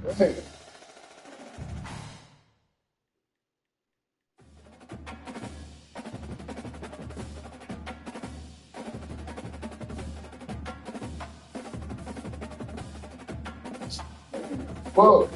Hey. Whoa.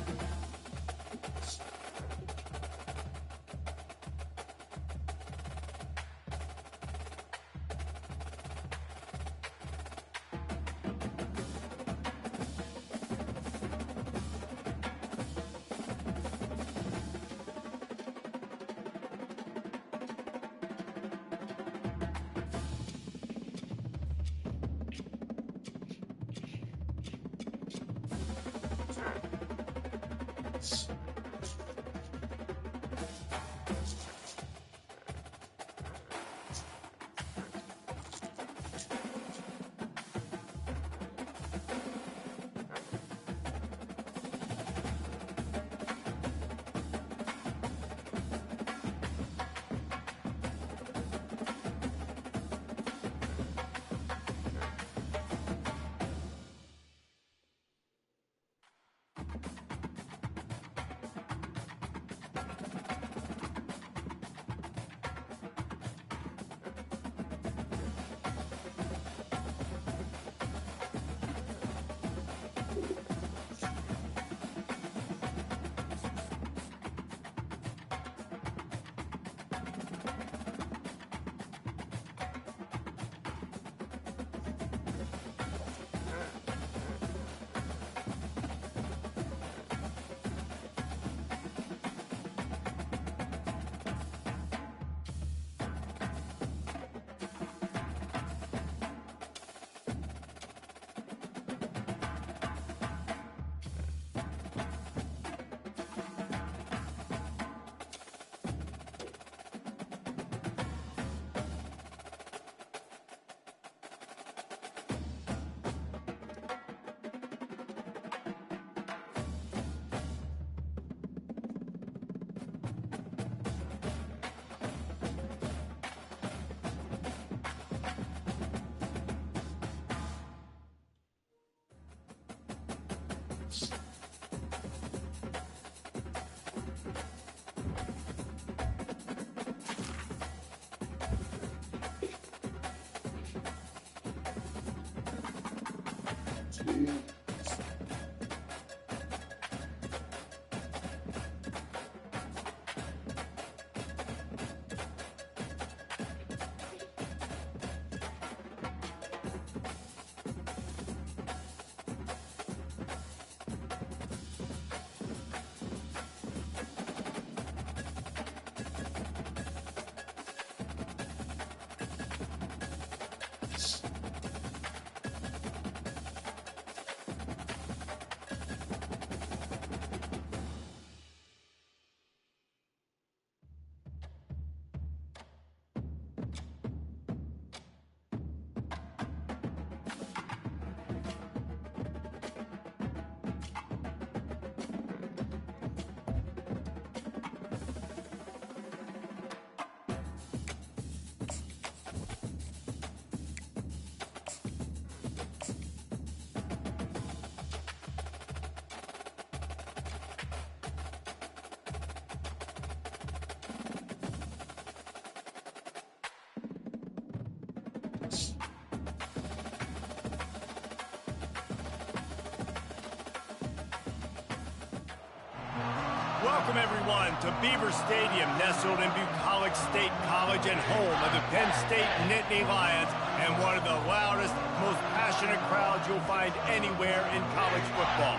Welcome, everyone, to Beaver Stadium, nestled in Bucolic State College and home of the Penn State Nittany Lions, and one of the loudest, most passionate crowds you'll find anywhere in college football.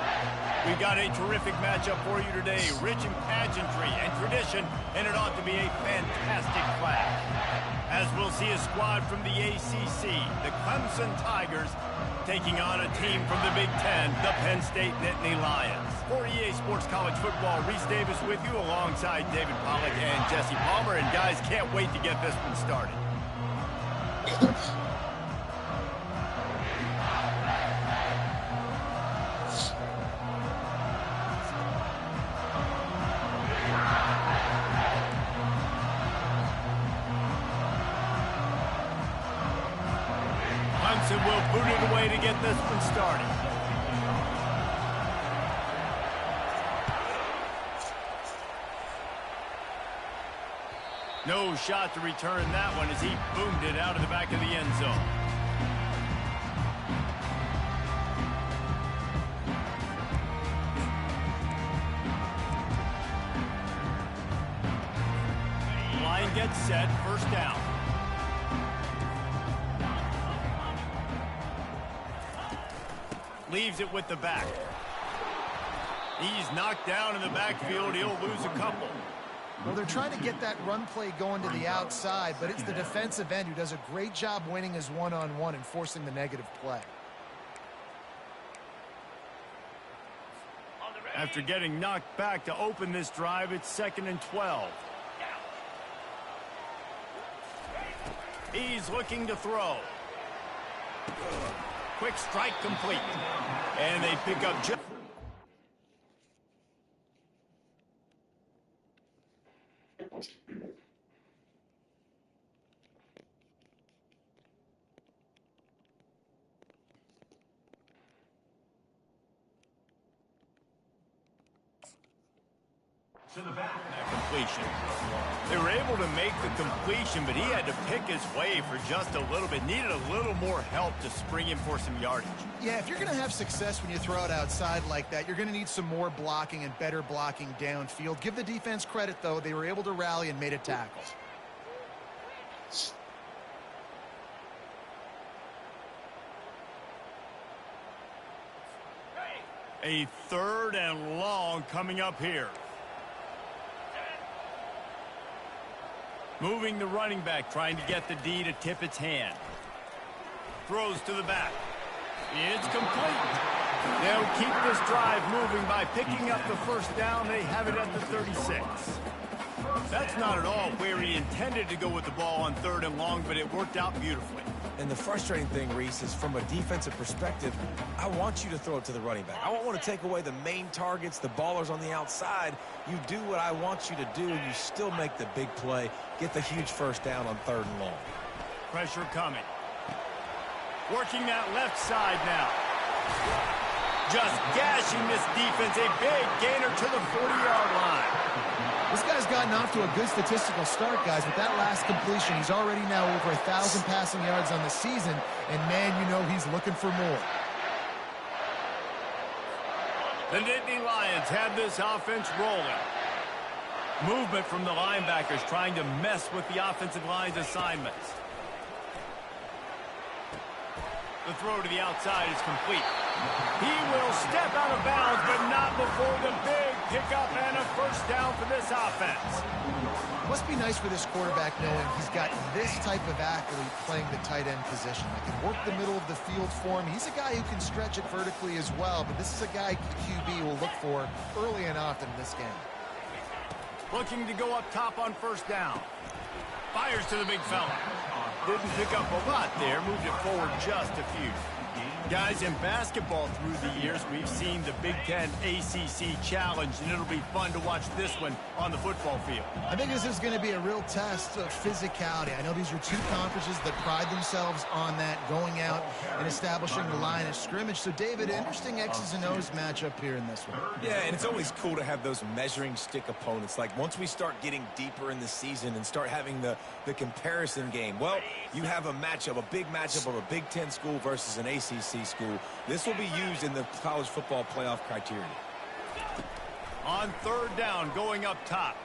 We've got a terrific matchup for you today, rich in pageantry and tradition, and it ought to be a fantastic clash. As we'll see a squad from the ACC, the Clemson Tigers, taking on a team from the Big Ten, the Penn State Nittany Lions. For EA Sports College Football, Reese Davis with you alongside David Pollack and Jesse Palmer. And guys, can't wait to get this one started. Clemson will boot it away to get this one started. No shot to return that one as he boomed it out of the back of the end zone. Line gets set, first down. Leaves it with the back. He's knocked down in the backfield. He'll lose a couple. Well, they're trying to get that run play going to the outside, but it's the defensive end who does a great job winning his one-on-one and forcing the negative play. After getting knocked back to open this drive, it's 2nd and 12. He's looking to throw. Quick strike complete. And they pick up just... to the back. That completion. They were able to make the completion, but he had to pick his way for just a little bit. Needed a little more help to spring him for some yardage. Yeah, if you're going to have success when you throw it outside like that, you're going to need some more blocking and better blocking downfield. Give the defense credit, though. They were able to rally and made a tackle. A 3rd and long coming up here. Moving the running back, trying to get the D to tip its hand. Throws to the back. It's complete. They'll keep this drive moving by picking up the first down. They have it at the 36. That's not at all where he intended to go with the ball on 3rd and long, but it worked out beautifully. And the frustrating thing, Reese, is from a defensive perspective, I want you to throw it to the running back. I don't want to take away the main targets, the ballers on the outside. You do what I want you to do, and you still make the big play, get the huge first down on 3rd and long. Pressure coming. Working that left side now. Just gashing this defense. A big gainer to the 40-yard line. This guy's gotten off to a good statistical start, guys. With that last completion, he's already now over 1,000 passing yards on the season, and man, you know he's looking for more. The Nittany Lions have this offense rolling. Movement from the linebackers trying to mess with the offensive line's assignments. The throw to the outside is complete. He will step out of bounds, but not before the big pickup and a first down for this offense. Must be nice for this quarterback knowing he's got this type of athlete playing the tight end position. That can work the middle of the field for him. He's a guy who can stretch it vertically as well, but this is a guy QB will look for early and often in this game. Looking to go up top on first down. Fires to the big fella. Didn't pick up a lot there. Moved it forward just a few. Guys, in basketball through the years, we've seen the Big Ten ACC Challenge, and it'll be fun to watch this one on the football field. I think this is going to be a real test of physicality. I know these are two conferences that pride themselves on that, going out and establishing the line of scrimmage. So, David, interesting X's and O's matchup here in this one. Yeah, and it's always cool to have those measuring stick opponents. Like, once we start getting deeper in the season and start having the comparison game, well, you have a matchup, a big matchup of a Big Ten school versus an ACC school. This will be used in the college football playoff criteria. On 3rd down, going up top.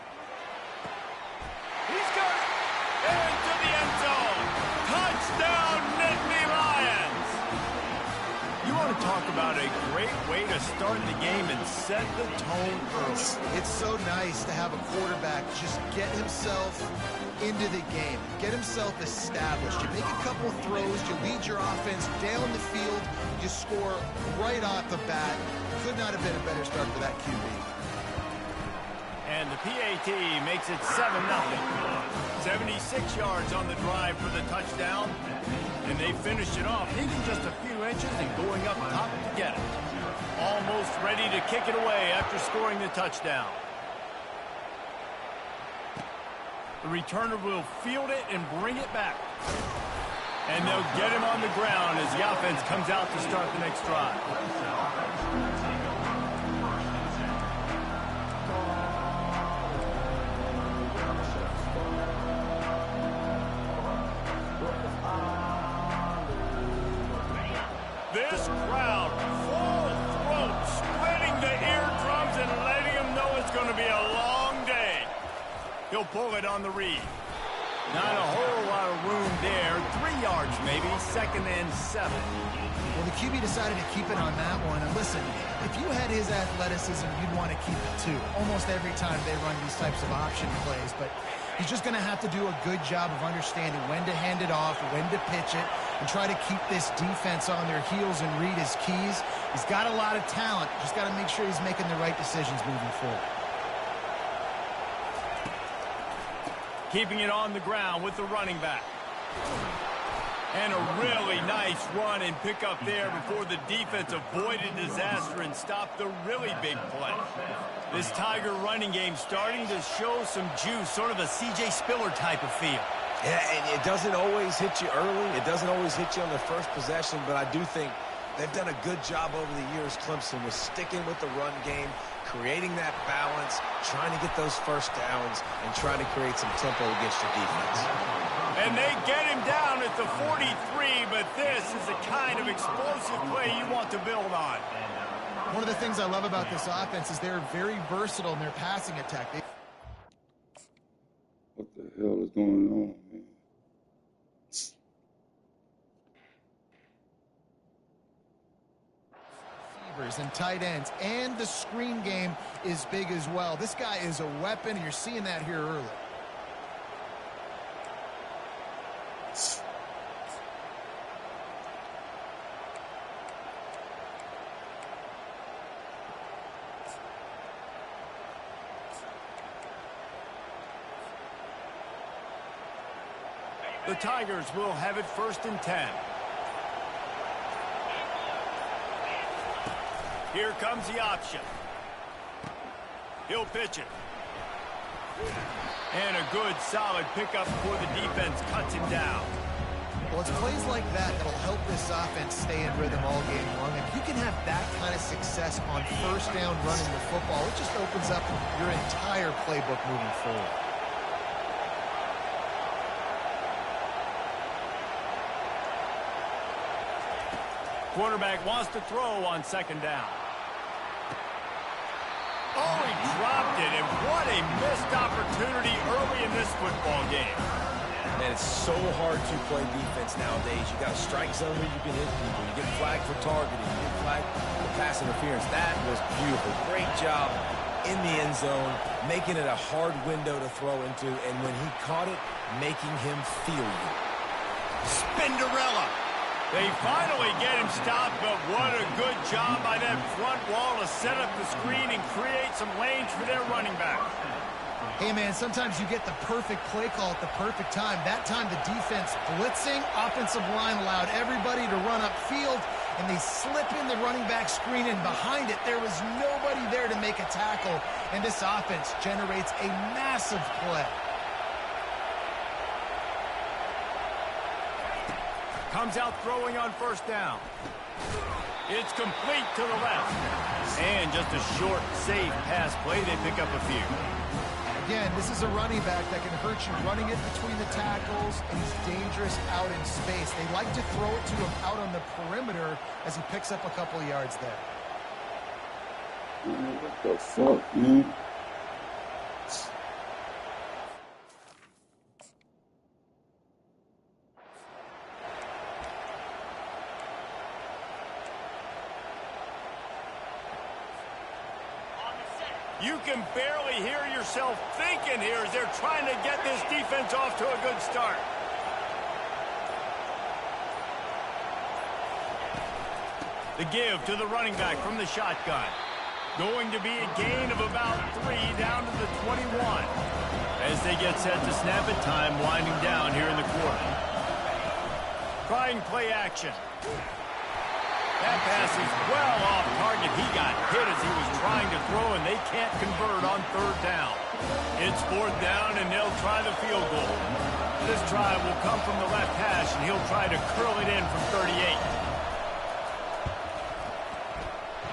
He's got it into the end zone. Touchdown, Nittany Lions. You want to talk about a great way to start the game and set the tone early. It's so nice to have a quarterback just get himself into the game, get himself established. You make a couple of throws, you lead your offense down the field, you score right off the bat. Could not have been a better start for that QB. And the PAT makes it 7-0. 76 yards on the drive for the touchdown. And they finished it off, needing just a few inches and going up top to get it. Almost ready to kick it away after scoring the touchdown. The returner will field it and bring it back. And they'll get him on the ground as the offense comes out to start the next drive. This crowd, full throat, splitting the eardrums and letting them know it's going to be a long day. He'll pull it on the read. Not a whole lot of room there. 3 yards maybe, 2nd and 7. Well, the QB decided to keep it on that one. And listen, if you had his athleticism, you'd want to keep it too. Almost every time they run these types of option plays. But he's just going to have to do a good job of understanding when to hand it off, when to pitch it, and try to keep this defense on their heels and read his keys. He's got a lot of talent. Just got to make sure he's making the right decisions moving forward. Keeping it on the ground with the running back. And a really nice run and pick up there before the defense avoided disaster and stopped the really big play. This Tiger running game starting to show some juice, sort of a C.J. Spiller type of feel. Yeah, and it doesn't always hit you early. It doesn't always hit you on the first possession, but I do think they've done a good job over the years, Clemson, with sticking with the run game, creating that balance, trying to get those first downs, and trying to create some tempo against your defense. And they get him down at the 43, but this is the kind of explosive play you want to build on. One of the things I love about this offense is they're very versatile in their passing attack. What the hell is going on, man? Receivers and tight ends, and the screen game is big as well. This guy is a weapon, and you're seeing that here early. The Tigers will have it 1st and 10. Here comes the option. He'll pitch it. And a good, solid pickup before the defense cuts him down. Well, it's plays like that that'll help this offense stay in rhythm all game long. If you can have that kind of success on 1st down running the football, it just opens up your entire playbook moving forward. Quarterback wants to throw on 2nd down. Oh, he dropped it, and what a missed opportunity early in this football game. Man, it's so hard to play defense nowadays. You got a strike zone where you can hit people. You get flagged for targeting. You get flagged for pass interference. That was beautiful. Great job in the end zone, making it a hard window to throw into, and when he caught it, making him feel you. Spinderella. They finally get him stopped, but what a good job by that front wall to set up the screen and create some lanes for their running back. Hey, man, sometimes you get the perfect play call at the perfect time. That time the defense blitzing, offensive line allowed everybody to run upfield, and they slip in the running back screen, and behind it there was nobody there to make a tackle, and this offense generates a massive play. Comes out throwing on 1st down. It's complete to the left. And just a short, safe pass play. They pick up a few. Again, this is a running back that can hurt you running it between the tackles, and he's dangerous out in space. They like to throw it to him out on the perimeter as he picks up a couple of yards there. What the fuck, man? You can barely hear yourself thinking here as they're trying to get this defense off to a good start. The give to the running back from the shotgun. Going to be a gain of about 3 down to the 21. As they get set to snap it, time winding down here in the quarter. Trying play action. That pass is well off target. He got hit as he was trying to throw, and they can't convert on 3rd down. It's 4th down, and they'll try the field goal. This try will come from the left hash, and he'll try to curl it in from 38.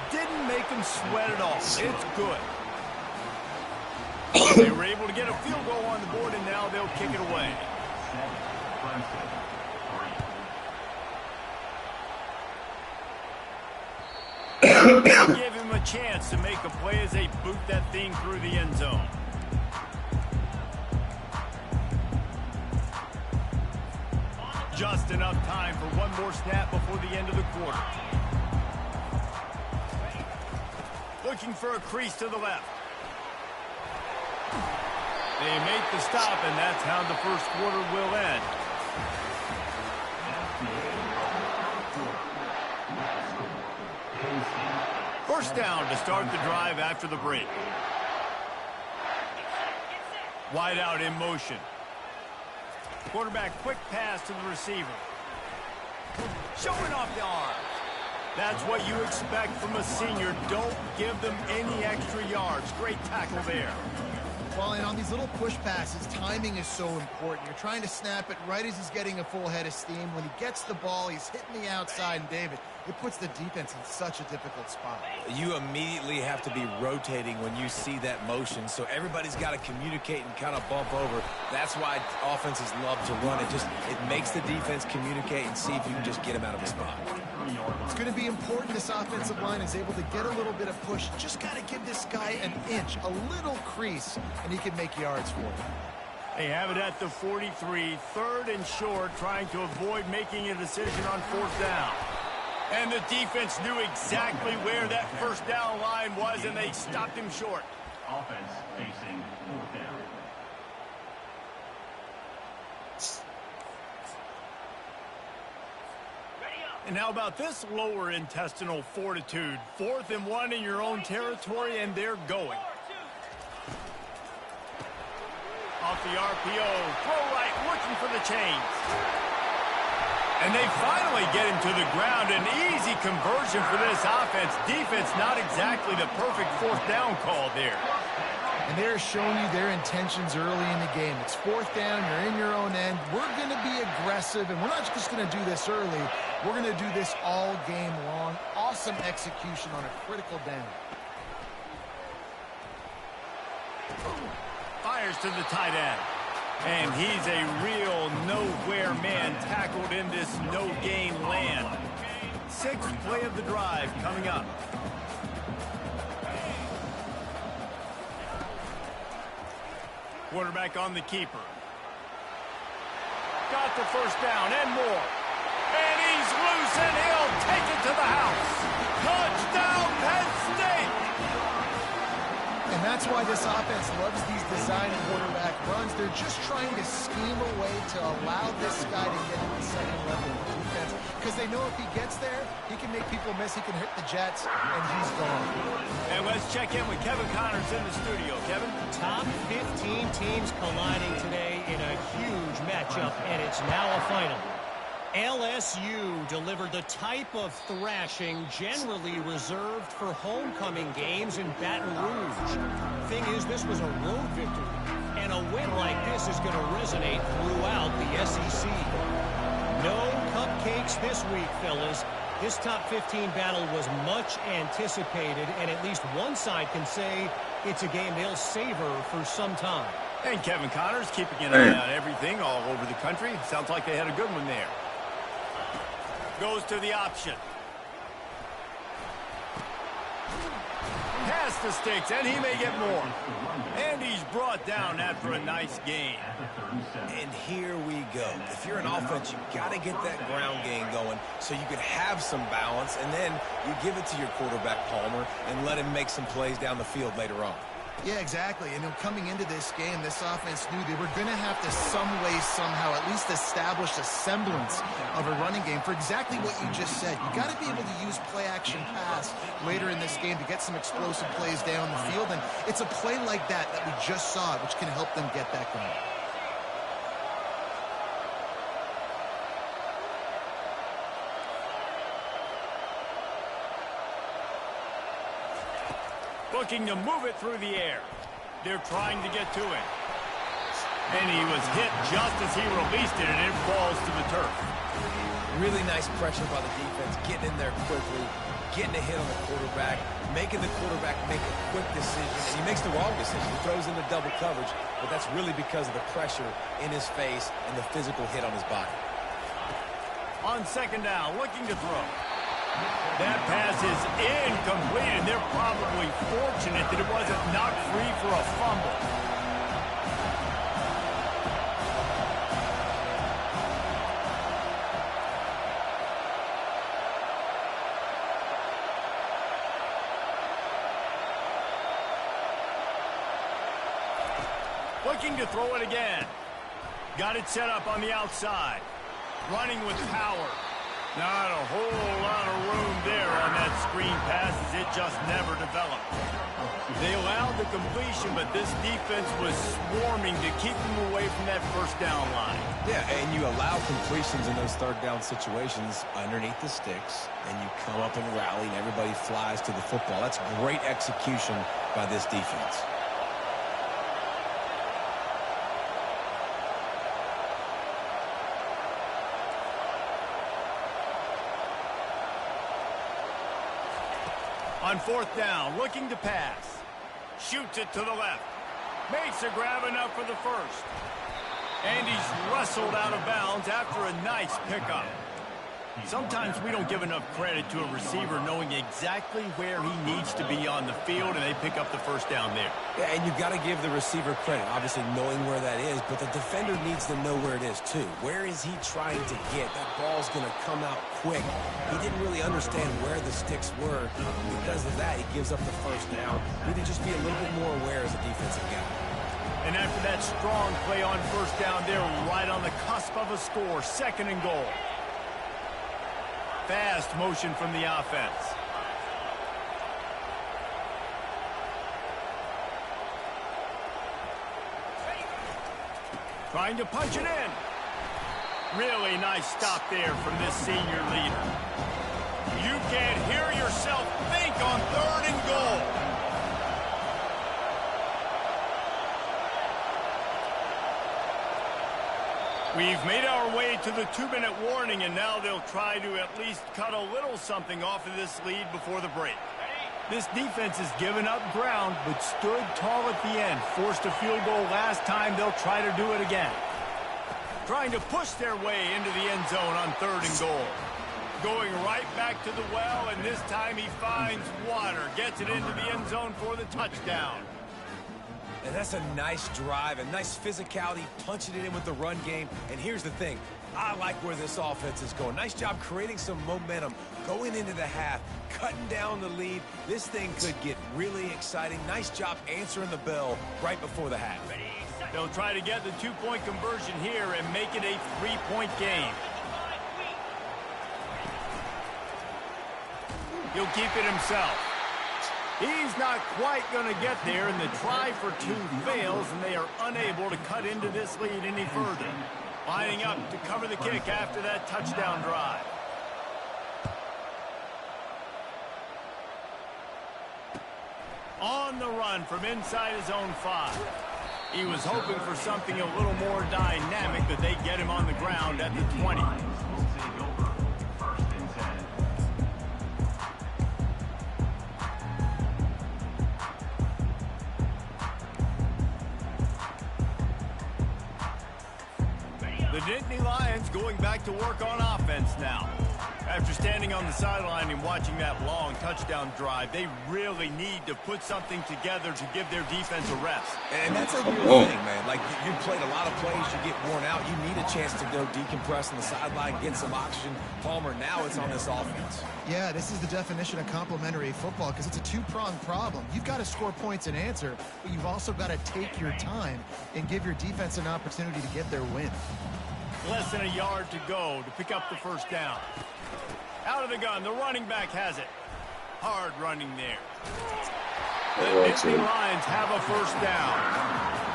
Didn't make him sweat at all. It's good. They were able to get a field goal on the board, and now they'll kick it away. Give him a chance to make a play as they boot that thing through the end zone. Just enough time for one more snap before the end of the quarter. Looking for a crease to the left. They make the stop, and that's how the first quarter will end. First down to start the drive after the break. Wide out in motion. Quarterback quick pass to the receiver. Showing off the arm. That's what you expect from a senior. Don't give them any extra yards. Great tackle there. Well, and on these little push passes, timing is so important. You're trying to snap it right as he's getting a full head of steam. When he gets the ball, he's hitting the outside, and David, it puts the defense in such a difficult spot. You immediately have to be rotating when you see that motion, so everybody's got to communicate and kind of bump over. That's why offenses love to run it. It makes the defense communicate and see if you can just get him out of a spot. It's going to be important this offensive line is able to get a little bit of push. Just got to give this guy an inch, a little crease, and he can make yards for him. They have it at the 43, third and short, trying to avoid making a decision on fourth down. And the defense knew exactly where that first down line was, and they stopped him short. Offense facing fourth down. And how about this lower intestinal fortitude? 4th and 1 in your own territory, and they're going. Off the RPO, throw right, looking for the chains. And they finally get him to the ground. An easy conversion for this offense. Defense, not exactly the perfect fourth down call there. And they're showing you their intentions early in the game. It's fourth down, you're in your own end. We're going to be aggressive, and we're not just going to do this early. We're going to do this all game long. Awesome execution on a critical down. Fires to the tight end. And he's a real nowhere man tackled in this no-gain land. 6th play of the drive coming up. Quarterback on the keeper. Got the first down and more. And he's loose, and he'll take it to the house. Touchdown, Penn State! And that's why this offense loves these design quarterback runs. They're just trying to scheme a way to allow this guy to get to the second level of defense. Because they know if he gets there, he can make people miss, he can hit the Jets, and he's gone. And let's check in with Kevin Connors in the studio. Kevin? Top 15 teams colliding today in a huge matchup, and it's now a final. LSU delivered the type of thrashing generally reserved for homecoming games in Baton Rouge. Thing is, this was a road victory, and a win like this is going to resonate throughout the SEC. No cupcakes this week, fellas. This top 15 battle was much anticipated, and at least one side can say it's a game they'll savor for some time. And Kevin Connors keeping an eye on everything all over the country. Sounds like they had a good one there. Goes to the option. Pass the sticks, and he may get more. And he's brought down after a nice gain. And here we go. If you're an offense, you've got to get that ground game going so you can have some balance, and then you give it to your quarterback, Palmer, and let him make some plays down the field later on. Yeah, exactly. And coming into this game, this offense knew they were going to have to some way, somehow, at least establish a semblance of a running game for exactly what you just said. You got to be able to use play-action pass later in this game to get some explosive plays down the field. And it's a play like that we just saw, which can help them get that going. Looking to move it through the air. They're trying to get to him. And he was hit just as he released it, and it falls to the turf. Really nice pressure by the defense, getting in there quickly, getting a hit on the quarterback, making the quarterback make a quick decision. And he makes the wrong decision. He throws into double coverage, but that's really because of the pressure in his face and the physical hit on his body. On second down, looking to throw. That pass is incomplete, and they're probably fortunate that it wasn't knocked free for a fumble. Looking to throw it again. Got it set up on the outside. Running with power. Not a whole lot of room there on that screen pass as it just never developed. They allowed the completion, but this defense was swarming to keep them away from that first down line. Yeah, and you allow completions in those third down situations underneath the sticks, and you come up and rally, and everybody flies to the football. That's great execution by this defense. On fourth down, looking to pass. Shoots it to the left. Makes a grab enough for the first. And he's wrestled out of bounds after a nice pickup. Sometimes we don't give enough credit to a receiver knowing exactly where he needs to be on the field, and they pick up the first down there. Yeah, and you've got to give the receiver credit, obviously knowing where that is, but the defender needs to know where it is too. Where is he trying to get? That ball's going to come out quick. He didn't really understand where the sticks were. Because of that, he gives up the first down. Need to just be a little bit more aware as a defensive guy. And after that strong play on first down, they're right on the cusp of a score. Second and goal. Fast motion from the offense. Trying to punch it in. Really nice stop there from this senior leader. You can't hear yourself think on third and goal. We've made our way to the 2-minute warning, and now they'll try to at least cut a little something off of this lead before the break. This defense has given up ground, but stood tall at the end. Forced a field goal last time. They'll try to do it again. Trying to push their way into the end zone on third and goal. Going right back to the well, and this time he finds water. Gets it into the end zone for the touchdown. And that's a nice drive, a nice physicality, punching it in with the run game. And here's the thing. I like where this offense is going. Nice job creating some momentum, going into the half, cutting down the lead. This thing could get really exciting. Nice job answering the bell right before the half. They'll try to get the 2-point conversion here and make it a 3-point game. He'll keep it himself. He's not quite going to get there, and the try for two fails, and they are unable to cut into this lead any further. Lining up to cover the kick after that touchdown drive. On the run from inside his own 5. He was hoping for something a little more dynamic, but they get him on the ground at the 20. The Nittany Lions going back to work on offense now. After standing on the sideline and watching that long touchdown drive, they really need to put something together to give their defense a rest. And that's a real thing, man. Like, you played a lot of plays, you get worn out. You need a chance to go decompress on the sideline, get some oxygen. Palmer, now it's on this offense. Yeah, this is the definition of complementary football because it's a two-pronged problem. You've got to score points and answer, but you've also got to take your time and give your defense an opportunity to get their win. Less than a yard to go to pick up the first down. Out of the gun, the running back has it. Hard running there. The Nittany Lions have a first down.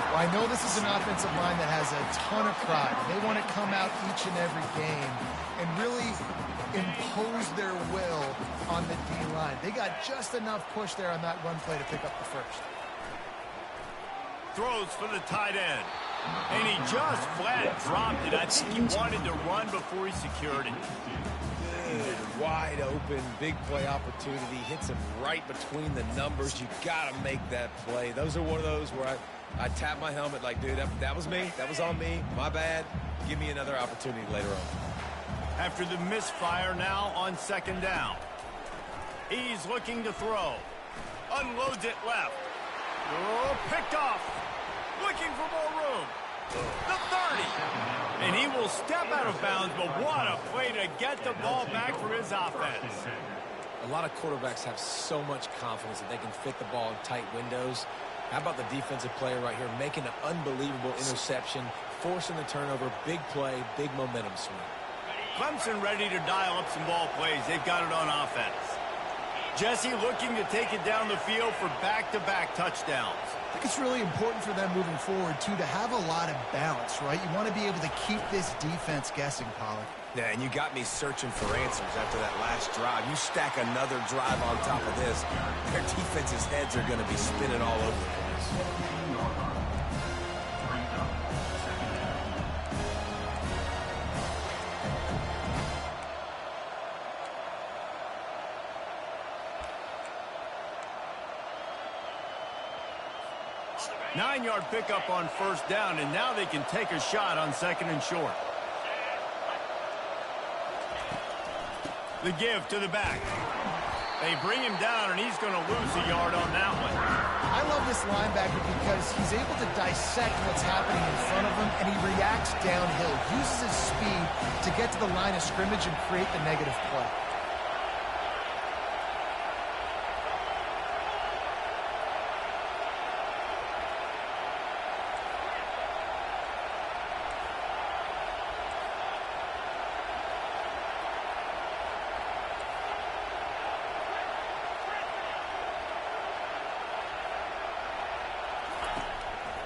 Well, I know this is an offensive line that has a ton of pride. They want to come out each and every game and really impose their will on the D-line. They got just enough push there on that run play to pick up the first. Throws for the tight end. And he just flat dropped it. I think he wanted to run before he secured it. Good, wide open, big play opportunity. Hits him right between the numbers. You got to make that play. Those are one of those where I tap my helmet like, dude, that was me. That was on me. My bad. Give me another opportunity later on. After the misfire, now on second down. He's looking to throw. Unloads it left. Oh, picked off. Looking for more room. The 30. And he will step out of bounds, but what a play to get the ball back for his offense. A lot of quarterbacks have so much confidence that they can fit the ball in tight windows. How about the defensive player right here making an unbelievable interception, forcing the turnover, big play, big momentum swing. Clemson ready to dial up some ball plays. They've got it on offense. Jesse looking to take it down the field for back-to-back touchdowns. I think it's really important for them moving forward, too, to have a lot of balance, right? You want to be able to keep this defense guessing, Pollard. Yeah, and you got me searching for answers after that last drive. You stack another drive on top of this, their defense's heads are going to be spinning all over the place. 9-yard pickup on first down, and now they can take a shot on 2nd and short. The give to the back. They bring him down, and he's going to lose a yard on that one. I love this linebacker because he's able to dissect what's happening in front of him, and he reacts downhill, uses his speed to get to the line of scrimmage and create the negative play.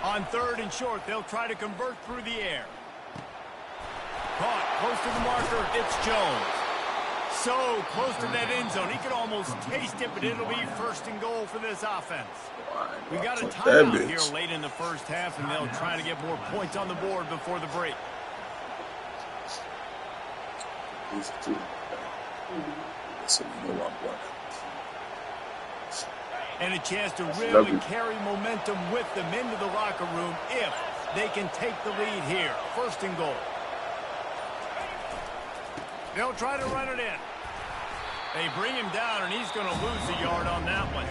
On 3rd and short, they'll try to convert through the air. Caught close to the marker. It's Jones. So close to that end zone. He could almost taste it, but it'll be 1st and goal for this offense. We got a timeout here late in the first half, and they'll try to get more points on the board before the break. These two. So you know I'm going. And a chance to really carry momentum with them into the locker room if they can take the lead here. 1st and goal. They'll try to run it in. They bring him down, and he's going to lose a yard on that one.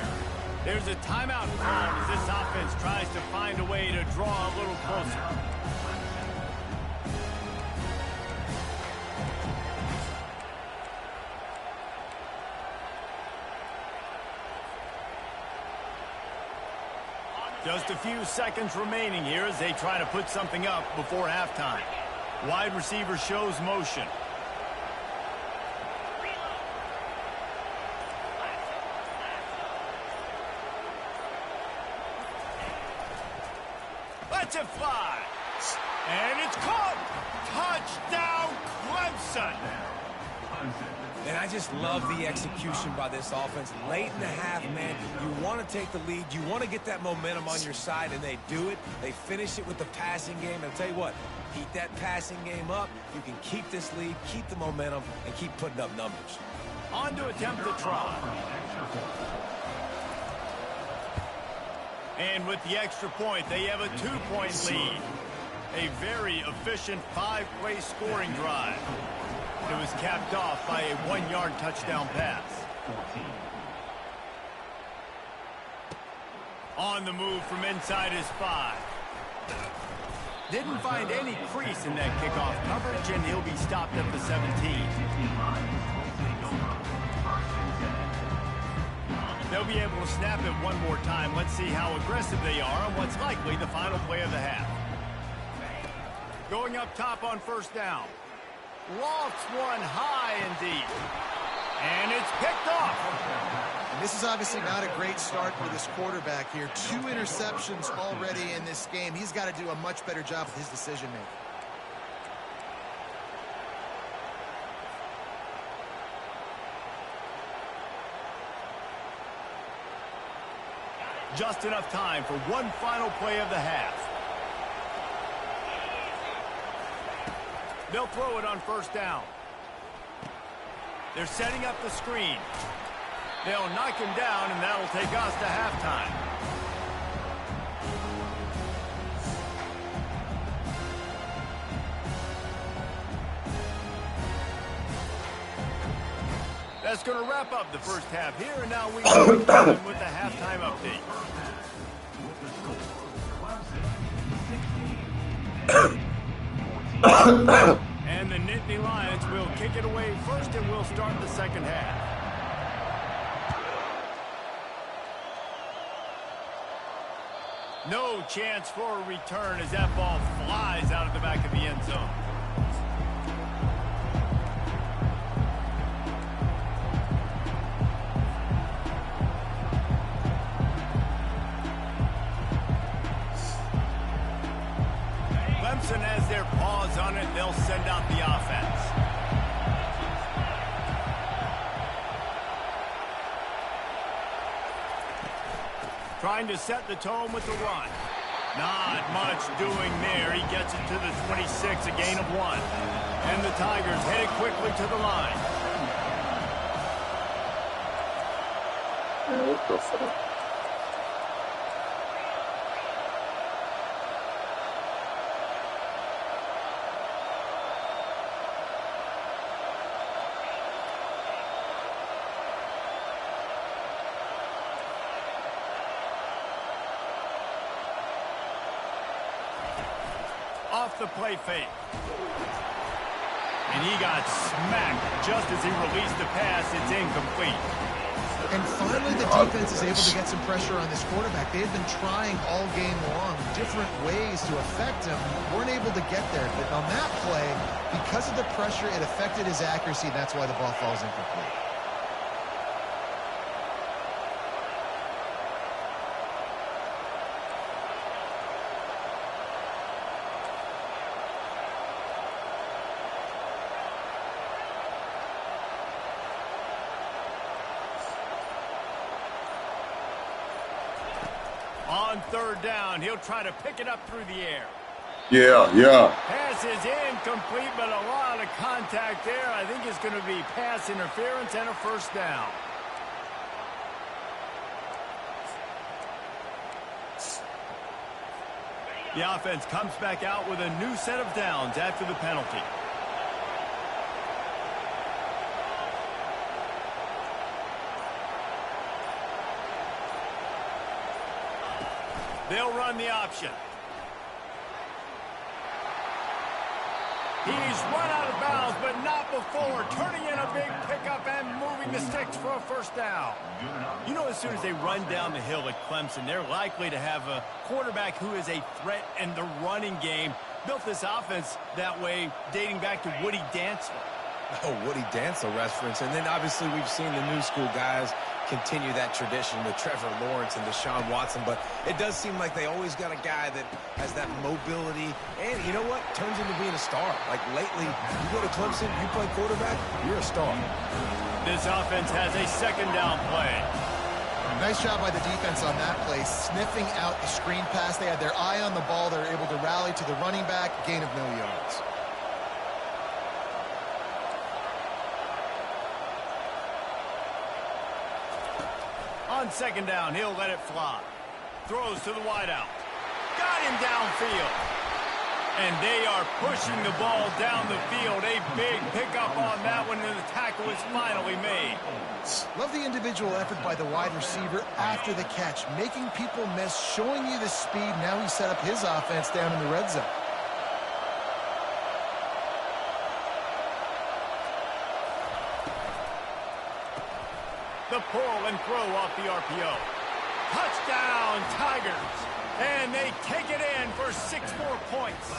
There's a timeout called as this offense tries to find a way to draw a little closer. Just a few seconds remaining here as they try to put something up before halftime. Wide receiver shows motion. Lets it fly. And it's caught. Touchdown, Clemson. And I just love the execution by this offense. Late in the half, man, you want to take the lead. You want to get that momentum on your side, and they do it. They finish it with the passing game. And I'll tell you what, keep that passing game up. You can keep this lead, keep the momentum, and keep putting up numbers. On to attempt the try. And with the extra point, they have a 2-point lead. A very efficient 5-play scoring drive. It was capped off by a 1-yard touchdown pass. On the move from inside his 5. Didn't find any crease in that kickoff coverage, and he'll be stopped at the 17. They'll be able to snap it one more time. Let's see how aggressive they are on what's likely the final play of the half. Going up top on 1st down. Lofts one high and deep. And it's picked off. And this is obviously not a great start for this quarterback here. 2 interceptions already in this game. He's got to do a much better job with his decision-making. Just enough time for one final play of the half. They'll throw it on 1st down. They're setting up the screen. They'll knock him down, and that'll take us to halftime. The that's going to wrap up the first half here, and now we go with the halftime update. And the Nittany Lions will kick it away first, and we'll start the second half. No chance for a return as that ball flies out of the back of the end zone. Clemson has their paws on it. They'll send out the offense. Trying to set the tone with the run. Not much doing there. He gets it to the 26, a gain of 1. And the Tigers headed quickly to the line. Go for it. Off the play fake. And he got smacked just as he released the pass. It's incomplete. And finally, the defense is able to get some pressure on this quarterback. They've been trying all game long, different ways to affect him. Weren't able to get there. But on that play, because of the pressure, it affected his accuracy, and that's why the ball falls incomplete. On third down, he'll try to pick it up through the air. Yeah. Pass is incomplete, but a lot of contact there. I think it's going to be pass interference and a first down. The offense comes back out with a new set of downs after the penalty. They'll run the option. He's run out of bounds, but not before turning in a big pickup and moving the sticks for a first down. You know, as soon as they run down the hill at Clemson, they're likely to have a quarterback who is a threat in the running game. Built this offense that way dating back to Woody Dantzler. Oh, Woody Dantzler reference. And then obviously we've seen the new school guys continue that tradition with Trevor Lawrence and Deshaun Watson. But it does seem like they always got a guy that has that mobility. And you know what? Turns into being a star. Like lately, you go to Clemson, you play quarterback, you're a star. This offense has a second down play. Nice job by the defense on that play, sniffing out the screen pass. They had their eye on the ball. They were able to rally to the running back, gain of no yards. On second down, he'll let it fly. Throws to the wideout. Got him downfield. And they are pushing the ball down the field. A big pickup on that one, and the tackle is finally made. Love the individual effort by the wide receiver after the catch, making people miss, showing you the speed. Now he set up his offense down in the red zone. The pull and throw off the RPO. Touchdown, Tigers. And they take it in for 6 more points.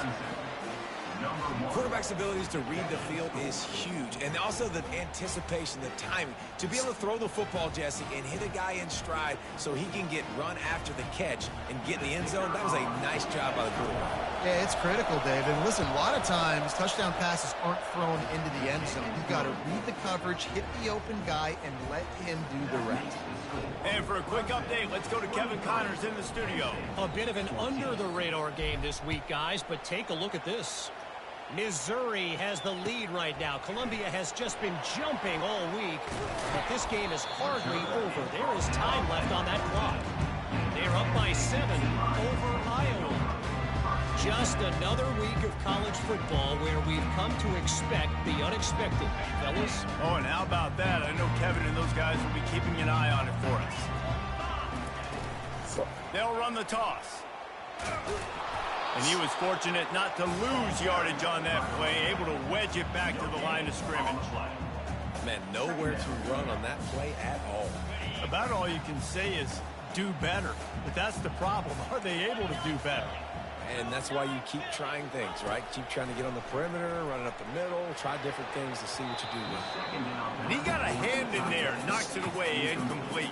Quarterback's abilities to read the field is huge. And also the anticipation, the timing. To be able to throw the football, Jesse, and hit a guy in stride so he can get run after the catch and get in the end zone, that was a nice job by the quarterback. Yeah, it's critical, Dave. And listen, a lot of times touchdown passes aren't thrown into the end zone. You've got to read the coverage, hit the open guy, and let him do the rest. And for a quick update, let's go to Kevin Connors in the studio. A bit of an under-the-radar game this week, guys, but take a look at this. Missouri has the lead right now. Columbia has just been jumping all week, but this game is hardly over. There is time left on that clock. They're up by 7 over Iowa. just another week of college football where we've come to expect the unexpected, fellas. Oh, and how about that? I know Kevin and those guys will be keeping an eye on it for us. They'll run the toss. And he was fortunate not to lose yardage on that play, able to wedge it back to the line of scrimmage. Man, nowhere to run on that play at all. About all you can say is do better. But that's the problem. Are they able to do better? And that's why you keep trying things, right? Keep trying to get on the perimeter, run it up the middle, try different things to see what you do with it. And he got a hand in there, knocks it away, incomplete.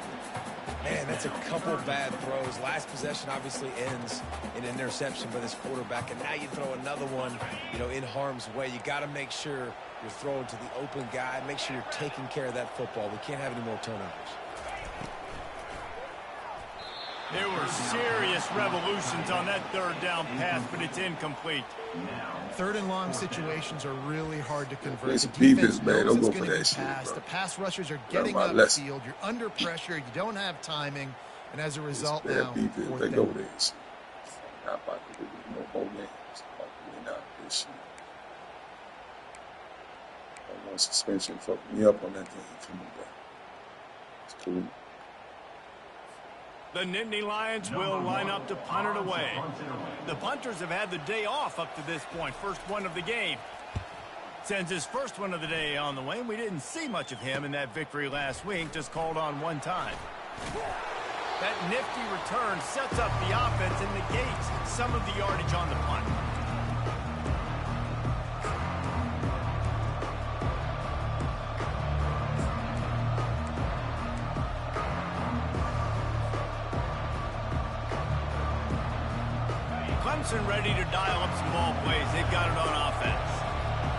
Man, that's a couple bad throws. Last possession obviously ends in an interception by this quarterback, and now you throw another one, you know, in harm's way. You got to make sure you're throwing to the open guy. Make sure you're taking care of that football. We can't have any more turnovers. There were serious revolutions on that third down pass, but it's incomplete. Third and long situations are really hard to convert. It's The defense, defense man. knows Don't go it's for gonna that be shit, passed. bro. The pass rushers are getting my up lesson. field. You're under pressure. You don't have timing. And as a result Bad now, defense. fourth They down. go there. Not about to do no more games. About to win out this shit. That one suspension fucked me up on that game too, bro. It's cool. The Nittany Lions will line up to punt it away. The punters have had the day off up to this point. First one of the game. Sends his first one of the day on the way. We didn't see much of him in that victory last week. Just called on one time. That nifty return sets up the offense and negates some of the yardage on the punt. Clemson ready to dial up some ball plays. They've got it on offense.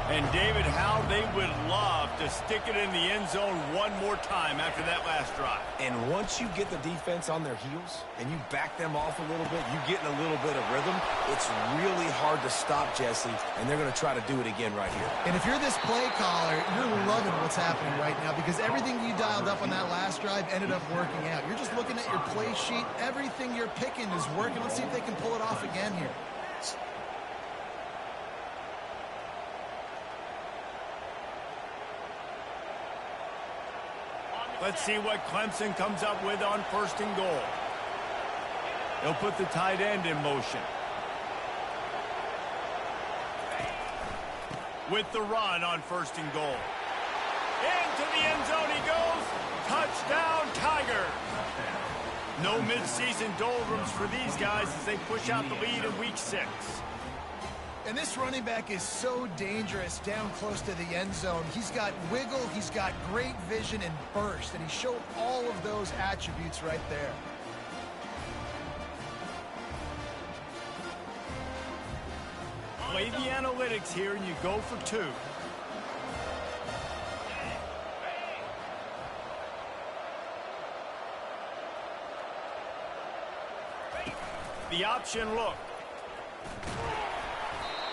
And David, how they would love to stick it in the end zone one more time after that last drive. And once you get the defense on their heels and you back them off a little bit, you get in a little bit of rhythm, it's really hard to stop, Jesse, and they're going to try to do it again right here. And if you're this play caller, you're loving what's happening right now because everything you dialed up on that last drive ended up working out. You're just looking at your play sheet. Everything you're picking is working. Let's see if they can pull it off again here. Let's see what Clemson comes up with on first and goal. They'll put the tight end in motion. With the run on first and goal. Into the end zone he goes. Touchdown, Tigers. No midseason doldrums for these guys as they push out the lead in week 6. And this running back is so dangerous down close to the end zone. He's got wiggle, he's got great vision and burst, and he showed all of those attributes right there. Play the analytics here and you go for 2. The option look.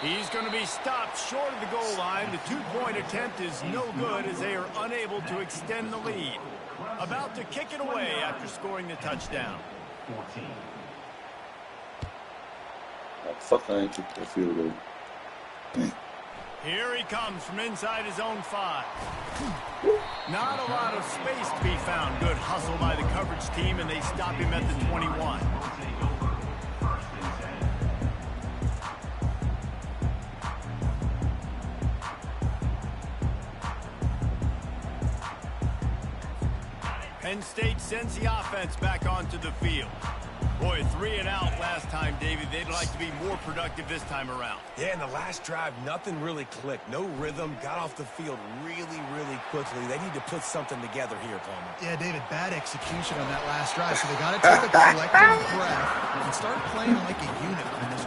He's going to be stopped short of the goal line. The 2-point attempt is no good as they are unable to extend the lead. About to kick it away after scoring the touchdown. 14. Oh, fuck, I ain't kicked that field goal. Here he comes from inside his own 5. Not a lot of space to be found. Good hustle by the coverage team, and they stop him at the 21. Penn State sends the offense back onto the field. Boy, 3 and out last time, David. They'd like to be more productive this time around. Yeah, in the last drive, nothing really clicked. No rhythm, got off the field really, really quickly. They need to put something together here, Palmer. Yeah, David, bad execution on that last drive. So they got to take a collective breath and start playing like a unit on this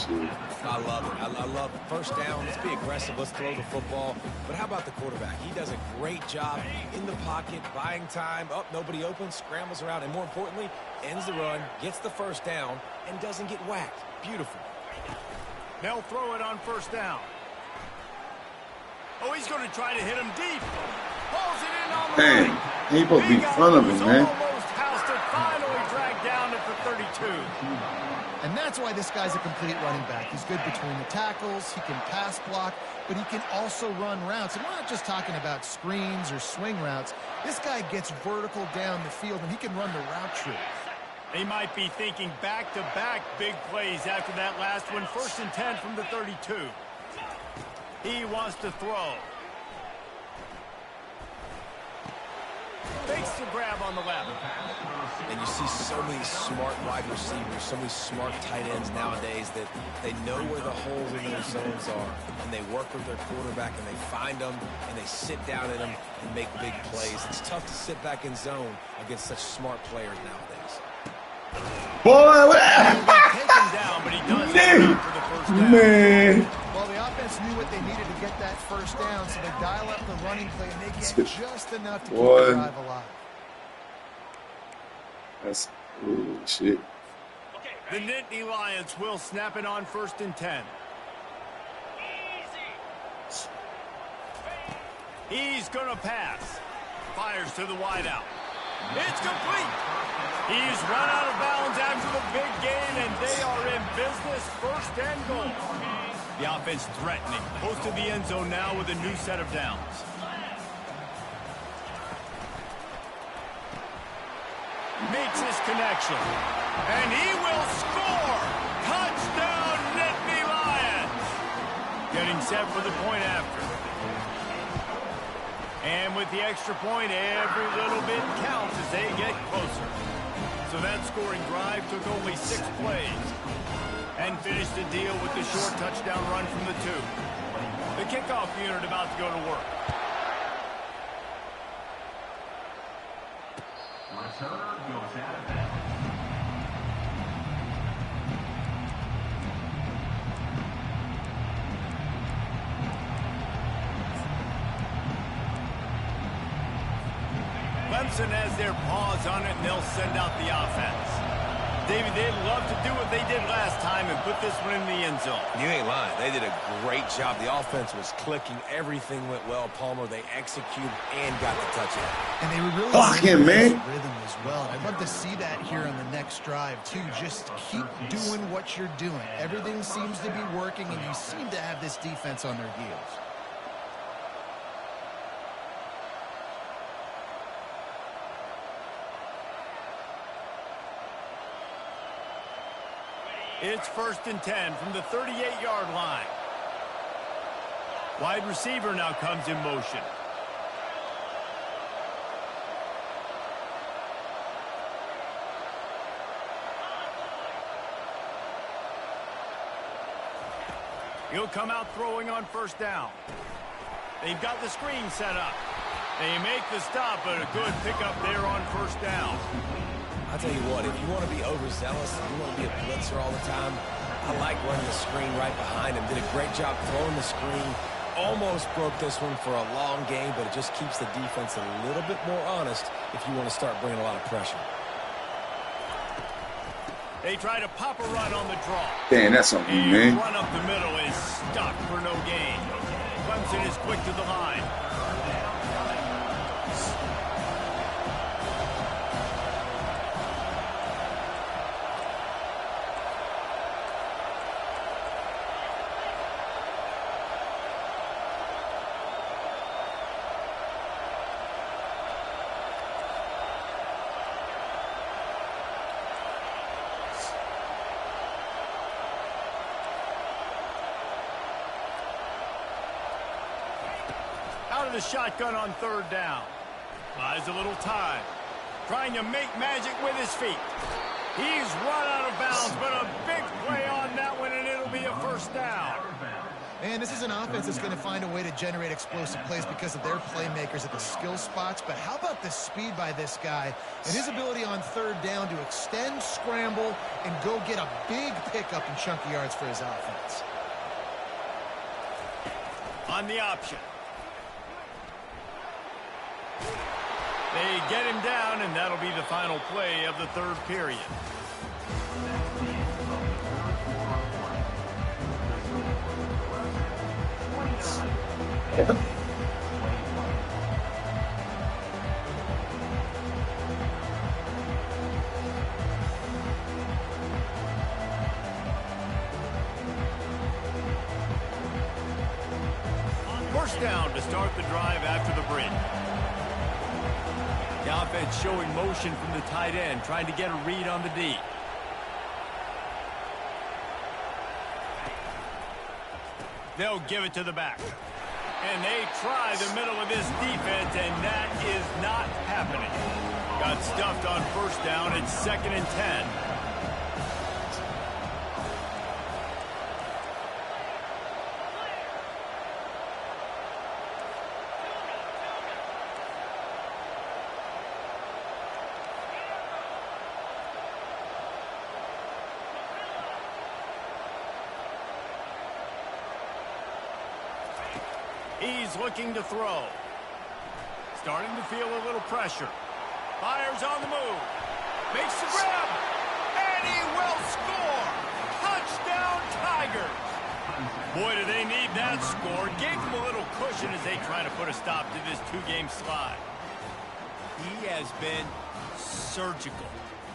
one. I love it. I love it. First down, let's be aggressive. Let's throw the football. But how about the quarterback? He does a great job in the pocket, buying time. Up, nobody open, scrambles around, and more importantly, ends the run, gets the first down, and doesn't get whacked. Beautiful. They'll throw it on first down. Oh, he's going to try to hit him deep. Pulls it in on the Man, right. he supposed to be in front of him, man. Almost housed it, finally dragged down at the 32. And that's why this guy's a complete running back. He's good between the tackles, he can pass block, but he can also run routes. And we're not just talking about screens or swing routes. This guy gets vertical down the field, and he can run the route tree. They might be thinking back-to-back big plays after that last one. 1st and 10 from the 32. He wants to throw. Fakes the grab on the left. And you see so many smart wide receivers, so many smart tight ends nowadays that they know where the holes in their zones are, and they work with their quarterback, and they find them, and they sit down in them and make big plays. It's tough to sit back in zone against such smart players nowadays. Boy, what? Take him down, but he does have enough for the first down. Man. Well, the offense knew what they needed to get that first down, so they dial up the running play, and they get just enough to keep the drive alive. That's shit. The Nittany Lions will snap it on 1st and 10. He's going to pass. Fires to the wideout. It's complete. He's run out of bounds after the big gain, and they are in business. 1st and goal. The offense threatening. Close to the end zone now with a new set of downs. Makes his connection. And he will score. Touchdown, Nittany Lions. Getting set for the point after. And with the extra point, every little bit counts as they get closer. So that scoring drive took only 6 plays. And finished the deal with the short touchdown run from the 2. The kickoff unit about to go to work. Returner goes out of bounds. Clemson has their paws on it, and they'll send out the offense. David, they'd love to do what they did last time and put this one in the end zone. You ain't lying. They did a great job. The offense was clicking. Everything went well. Palmer, they executed and got the touchdown. And they were really Fucking man. rhythm as well. I'd love to see that here on the next drive, too. Just keep doing what you're doing. Everything seems to be working, and you seem to have this defense on their heels. It's 1st and 10 from the 38-yard line. Wide receiver now comes in motion. He'll come out throwing on 1st down. They've got the screen set up. They make the stop, but a good pickup there on 1st down. I'll tell you what, if you want to be overzealous, if you want to be a blitzer all the time, I like running the screen right behind him. Did a great job throwing the screen. Almost broke this one for a long game, but it just keeps the defense a little bit more honest if you want to start bringing a lot of pressure. They try to pop a run on the draw. Damn, that's on you, man. Run up the middle is stuck for no gain. Clemson is quick to the line. Out of the shotgun on 3rd down. Buys a little time. Trying to make magic with his feet. He's run out of bounds, but a big play on that one, and it'll be a 1st down. Man, this is an offense that's going to find a way to generate explosive plays because of their playmakers at the skill spots. But how about the speed by this guy and his ability on 3rd down to extend, scramble, and go get a big pickup in chunky yards for his offense. On the option. They get him down, and that'll be the final play of the 3rd period. First down to start the drive after the bridge. The offense showing motion from the tight end, trying to get a read on the D. They'll give it to the back. And they try the middle of this defense, and that is not happening. Got stuffed on first down. It's 2nd and 10. He's looking to throw. Starting to feel a little pressure. Fires on the move. Makes the grab. And he will score. Touchdown, Tigers. Boy, do they need that score. Gave them a little cushion as they try to put a stop to this two-game slide. He has been surgical.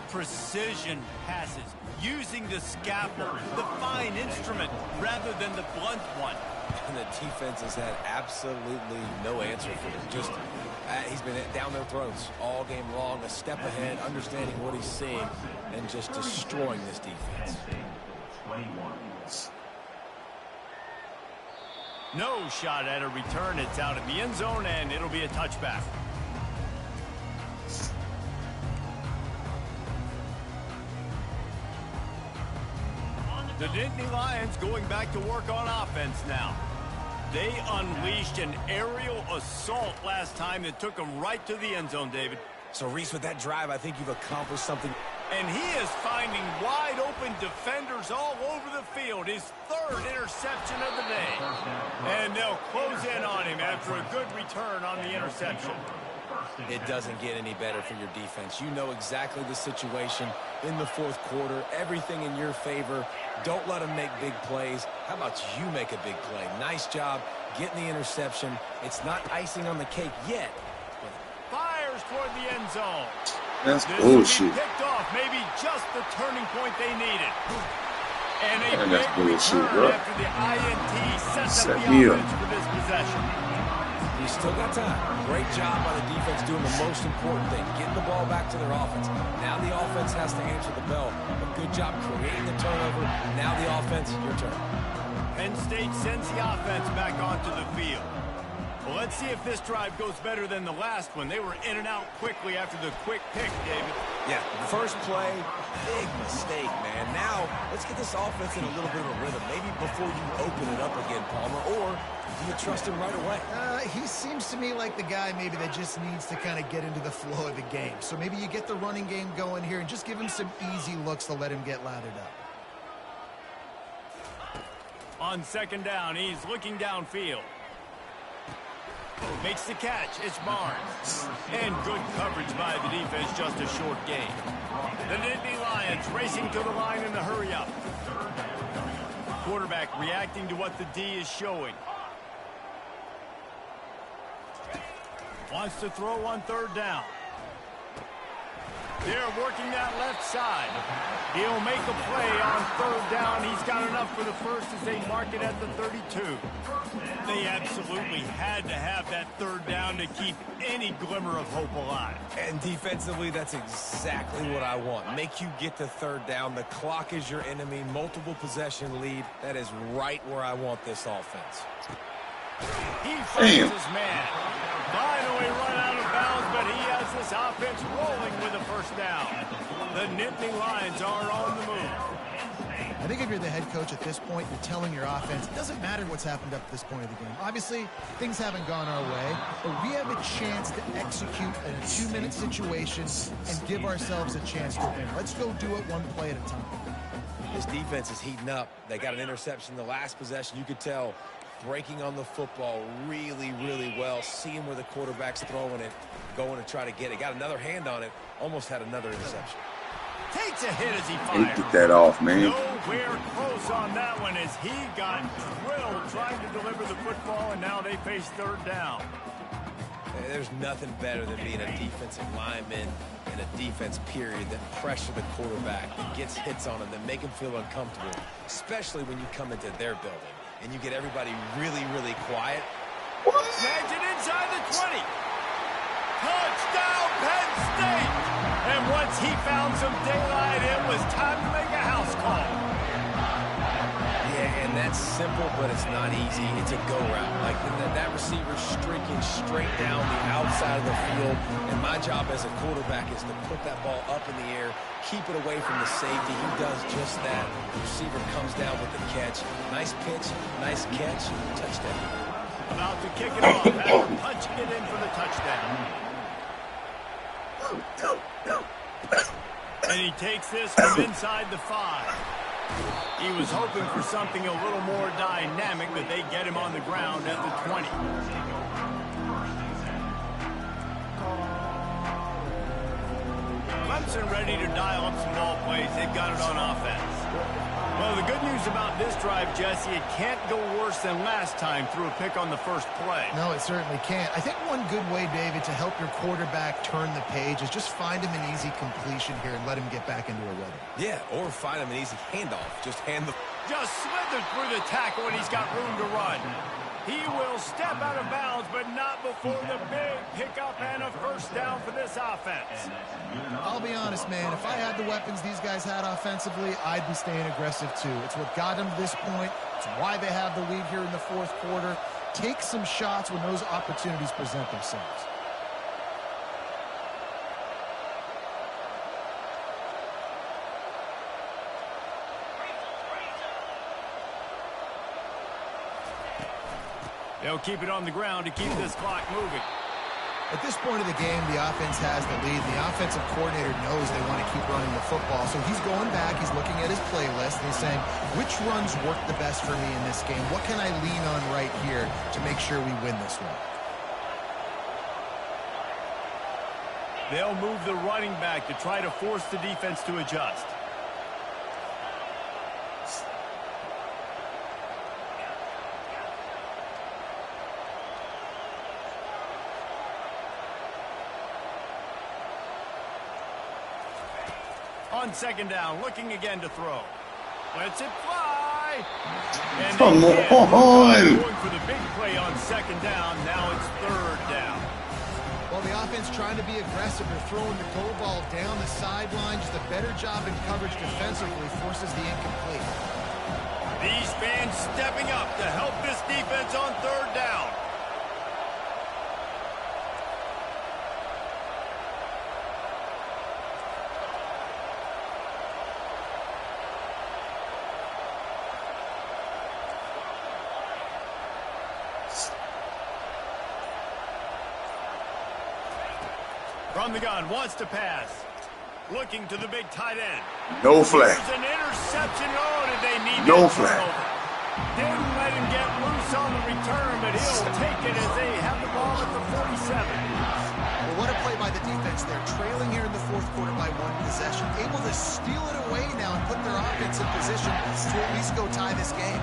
Precision passes. Using the scalpel, the fine instrument, rather than the blunt one. And the defense has had absolutely no answer for him. Just, he's been down their throats all game long, a step ahead, understanding what he's seeing, and just destroying this defense. No shot at a return. It's out of the end zone, and it'll be a touchback. The Nittany Lions going back to work on offense now. They unleashed an aerial assault last time that took them right to the end zone, David. So, Reese, with that drive, I think you've accomplished something. And he is finding wide-open defenders all over the field. His 3rd interception of the day. And they'll close in on him after a good return on the interception. It doesn't get any better for your defense. You know exactly the situation in the 4th quarter. Everything in your favor. Don't let them make big plays. How about you make a big play? Nice job getting the interception. It's not icing on the cake yet. Fires toward the end zone. That's this bullshit. Picked off, maybe just the turning point they needed. And a Man, big that's bullshit, return bro. after the INT sets up Set the me up. offense for this possession. You still got time. Great job by the defense doing the most important thing, getting the ball back to their offense. Now the offense has to answer the bell. A good job creating the turnover. Now the offense, your turn. Penn State sends the offense back onto the field. Well, let's see if this drive goes better than the last one. They were in and out quickly after the quick pick, David. Yeah, first play, big mistake, man. Now, let's get this offense in a little bit of a rhythm. Maybe before you open it up again, Palmer, or do you trust him right away? He seems to me like the guy maybe that just needs to kind of get into the flow of the game. So maybe you get the running game going here and just give him some easy looks to let him get lathered up. On 2nd down, he's looking downfield. Makes the catch. It's Barnes. And good coverage by the defense, just a short gain. The Nittany Lions racing to the line in the hurry up. Quarterback reacting to what the D is showing. Wants to throw on 3rd down. They're working that left side. He'll make a play on 3rd down. He's got enough for the first as they mark it at the 32. They absolutely had to have that 3rd down to keep any glimmer of hope alive. And defensively, that's exactly what I want. Make you get to 3rd down. The clock is your enemy. Multiple possession lead. That is right where I want this offense. He finds his man. Finally run out of bounds, but he has this offense rolling with a first down. The Nittany Lions are on the move. I think if you're the head coach at this point, you're telling your offense, it doesn't matter what's happened up to this point of the game. Obviously, things haven't gone our way, but we have a chance to execute in a 2-minute situation and give ourselves a chance to win. Let's go do it one play at a time. This defense is heating up. They got an interception the last possession. You could tell breaking on the football really, really well, seeing where the quarterback's throwing it, going to try to get it. Got another hand on it, almost had another interception. Takes a hit as he Hey, fires. get that off, man. Nowhere close on that one as he got drilled trying to deliver the football, and now they face 3rd down. There's nothing better than being a defensive lineman in a defense period that pressure the quarterback, that gets hits on him, that make him feel uncomfortable, especially when you come into their building and you get everybody really, really quiet. Snags it inside the 20. Touchdown, Penn State! And once he found some daylight, it was time to make a house call. Yeah, and that's simple, but it's not easy. It's a go route. Like that receiver's streaking straight down the outside of the field, and my job as a quarterback is to put that ball up in the air, keep it away from the safety. He does just that. The receiver comes down with the catch. Nice pitch, nice catch, touchdown. About to kick it off after punching it in for the touchdown. And he takes this from inside the 5. He was hoping for something a little more dynamic, but they get him on the ground at the 20. Clemson ready to dial up some ball plays. They've got it on offense. Well, the good news about this drive, Jesse, it can't go worse than last time through a pick on the first play. No, it certainly can't. I think one good way, David, to help your quarterback turn the page is just find him an easy completion here and let him get back into a rhythm. Yeah, or find him an easy handoff. Just hand the... Just slithered through the tackle, and he's got room to run. He will step out of bounds, but not before the big pickup and a first down for this offense. I'll be honest, man. If I had the weapons these guys had offensively, I'd be staying aggressive too. It's what got them to this point. It's why they have the lead here in the fourth quarter. Take some shots when those opportunities present themselves. They'll keep it on the ground to keep this clock moving. At this point of the game, the offense has the lead. The offensive coordinator knows they want to keep running the football. So he's going back. He's looking at his playlist. And he's saying, which runs work the best for me in this game? What can I lean on right here to make sure we win this one? They'll move the running back to try to force the defense to adjust. On second down, looking again to throw. Lets it fly. And Come on. going for the big play on second down. Now it's third down. Well, the offense trying to be aggressive. They're throwing the go ball down the sideline. Just a better job in coverage defensively forces the incomplete. These fans stepping up to help this defense on third down. From the gun, wants to pass. Looking to the big tight end. No flag. There's an interception. Oh, did they need No that flag. turnover? Didn't let him get loose on the return, but he'll take it as they have the ball at the 47. Well, what a play by the defense there. Trailing here in the fourth quarter by one possession. Able to steal it away now and put their offense in position to at least go tie this game.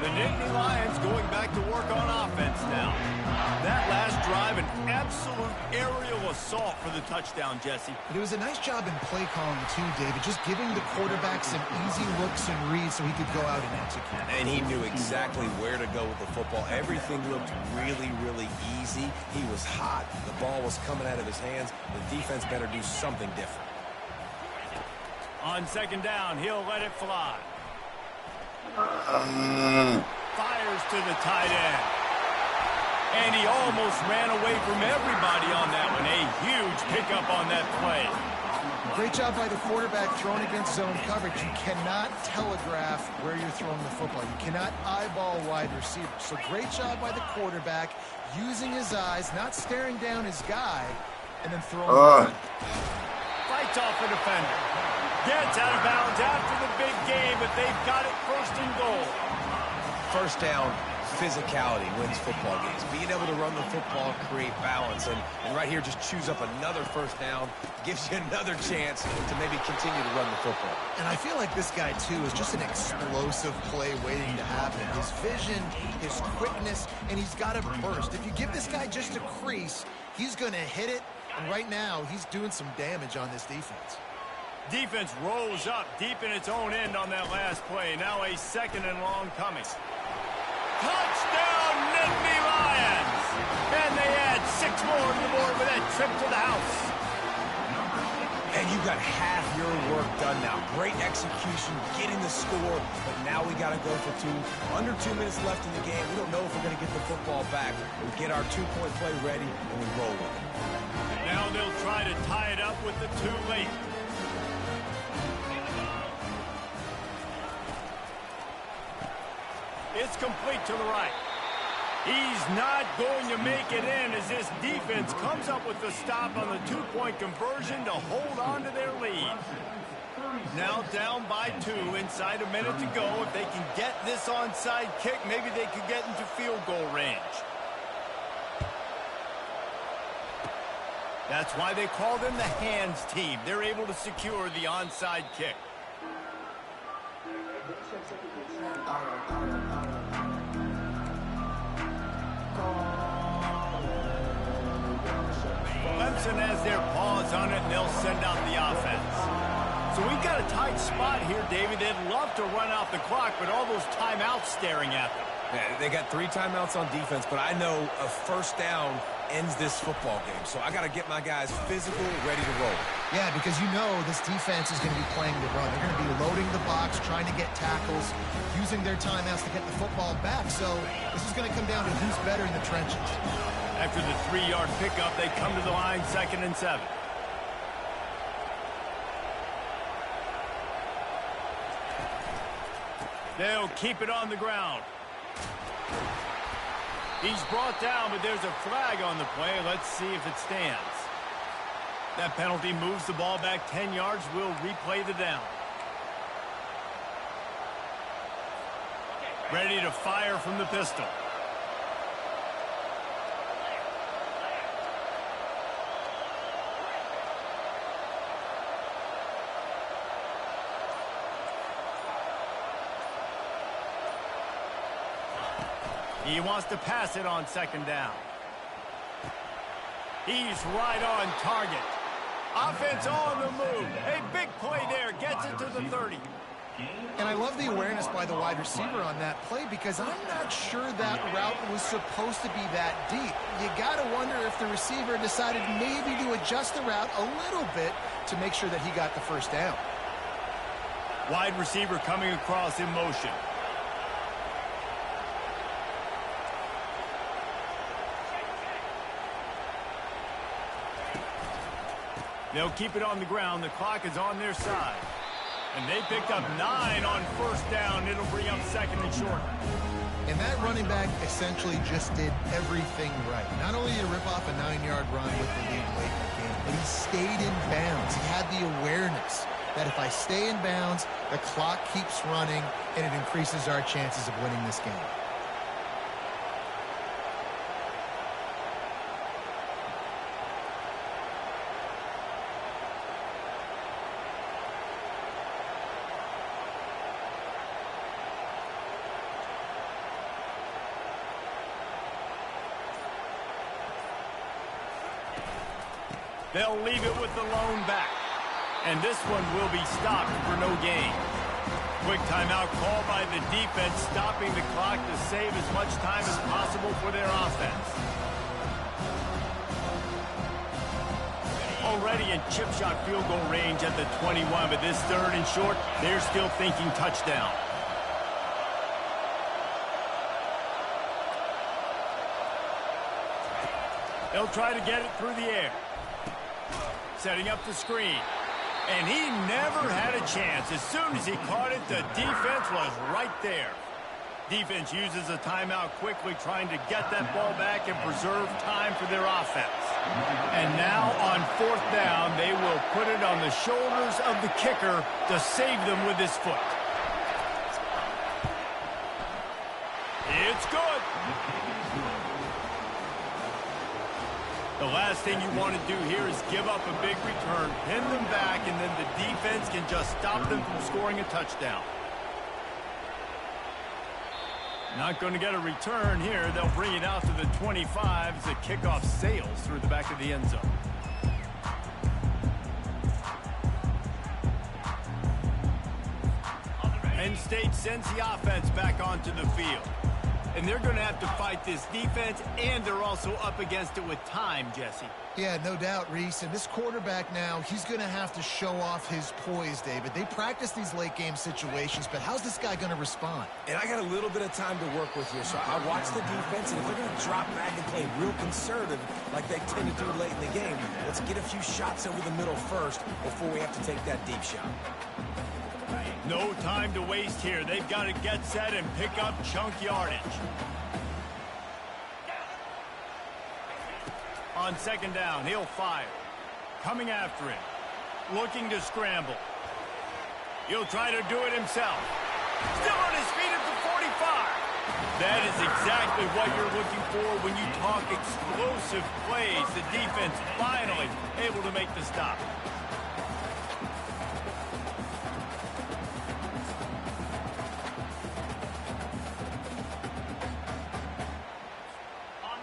The Nittany Lions going back to work on offense now. That last drive, an absolute aerial assault for the touchdown, Jesse. But it was a nice job in play calling too, David. Just giving the quarterback some easy looks and reads so he could go out and execute. And he knew exactly where to go with the football. Everything looked really, really easy. He was hot. The ball was coming out of his hands. The defense better do something different. On second down, he'll let it fly. Fires to the tight end. And he almost ran away from everybody on that one. A huge pickup on that play. Great job by the quarterback throwing against zone coverage. You cannot telegraph where you're throwing the football. You cannot eyeball wide receivers. So great job by the quarterback using his eyes, not staring down his guy, and then throwing. Fights off the defender. Gets out of bounds after the big game, but they've got it first and goal. First down, physicality wins football games. Being able to run the football, create balance, and right here just choose up another first down, gives you another chance to maybe continue to run the football. And I feel like this guy, too, is just an explosive play waiting to happen. His vision, his quickness, and he's got a burst. If you give this guy just a crease, he's going to hit it, and right now he's doing some damage on this defense. Defense rolls up deep in its own end on that last play. Now a second and long coming. Touchdown, Nittany much more on the board with that trip to the house. And you got half your work done now. Great execution, getting the score, but now we got to go for two. Under 2 minutes left in the game. We don't know if we're going to get the football back. We get our two-point play ready, and we roll with it. Now they'll try to tie it up with the two late. It's complete to the right. He's not going to make it in as this defense comes up with the stop on the two-point conversion to hold on to their lead. Now down by 2, inside a minute to go. If they can get this onside kick, maybe they could get into field goal range. That's why they call them the hands team. They're able to secure the onside kick. Clemson has their paws on it, and they'll send out the offense. So we've got a tight spot here, David. They'd love to run out the clock, but all those timeouts staring at them. Yeah, they got 3 timeouts on defense, but I know a first down ends this football game. So I got to get my guys physical, ready to roll. Yeah, because you know this defense is going to be playing the run. They're going to be loading the box, trying to get tackles, using their timeouts to get the football back. So this is going to come down to who's better in the trenches. After the 3-yard pickup, they come to the line, 2nd and 7. They'll keep it on the ground. He's brought down, but there's a flag on the play. Let's see if it stands. That penalty moves the ball back 10 yards. We'll replay the down. Ready to fire from the pistol. He wants to pass it on 2nd down. He's right on target. Offense on the move. A big play there. Gets it to the 30. And I love the awareness by the wide receiver on that play because I'm not sure that route was supposed to be that deep. You got to wonder if the receiver decided maybe to adjust the route a little bit to make sure that he got the first down. Wide receiver coming across in motion. They'll keep it on the ground. The clock is on their side. And they picked up 9 on 1st down. It'll bring up 2nd and short. And that running back essentially just did everything right. Not only did he rip off a 9-yard run with the lead late in the game, but he stayed in bounds. He had the awareness that if I stay in bounds, the clock keeps running, and it increases our chances of winning this game. They'll leave it with the lone back. And this one will be stopped for no gain. Quick timeout call by the defense, stopping the clock to save as much time as possible for their offense. Already in chip shot field goal range at the 21, but this 3rd and short, they're still thinking touchdown. They'll try to get it through the air. Setting up the screen. And he never had a chance. As soon as he caught it, the defense was right there. Defense uses a timeout quickly, trying to get that ball back and preserve time for their offense. And now on 4th down, they will put it on the shoulders of the kicker to save them with his foot. It's good. The last thing you want to do here is give up a big return, pin them back, and then the defense can just stop them from scoring a touchdown. Not going to get a return here. They'll bring it out to the 25 as the kickoff sails through the back of the end zone. Penn State sends the offense back onto the field. and they're going to have to fight this defense, and they're also up against it with time, Jesse. Yeah, no doubt, Reese. And this quarterback now, he's going to have to show off his poise, David. They practice these late-game situations, but how's this guy going to respond? And I got a little bit of time to work with here, so I watch the defense, and if they're going to drop back and play real conservative like they tend to do late in the game, let's get a few shots over the middle first before we have to take that deep shot. No time to waste here. They've got to get set and pick up chunk yardage. On second down, he'll fire. Coming after him. Looking to scramble. He'll try to do it himself. Still on his feet at the 45. That is exactly what you're looking for when you talk explosive plays. The defense finally able to make the stop.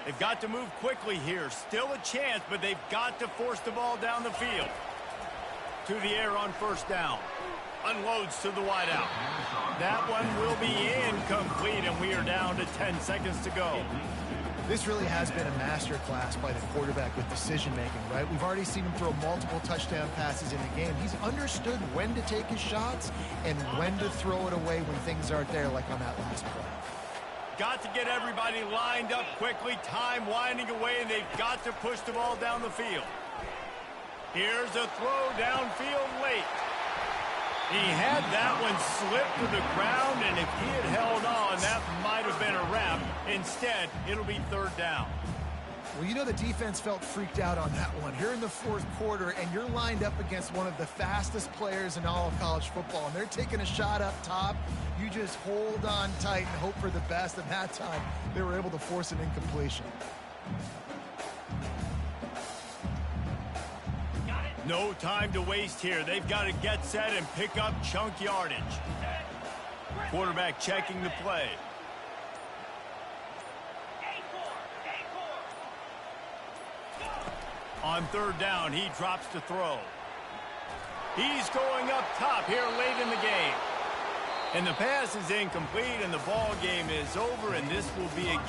They've got to move quickly here. Still a chance, but they've got to force the ball down the field. To the air on first down. Unloads to the wideout. That one will be incomplete, and we are down to 10 seconds to go. This really has been a masterclass by the quarterback with decision-making, right? We've already seen him throw multiple touchdown passes in the game. He's understood when to take his shots and when to throw it away when things aren't there, like on that last play. Got to get everybody lined up quickly. Time winding away, and they've got to push the ball down the field. Here's a throw downfield late. He had that one slip to the ground, and if he had held on, that might have been a wrap. Instead, it'll be third down. Well, you know the defense felt freaked out on that one. You're in the fourth quarter, and you're lined up against one of the fastest players in all of college football, and they're taking a shot up top. You just hold on tight and hope for the best, and that time they were able to force an incompletion. No time to waste here. They've got to get set and pick up chunk yardage. Quarterback checking the play. On third down, he drops to throw. He's going up top here late in the game. And the pass is incomplete, and the ball game is over, and this will be a game.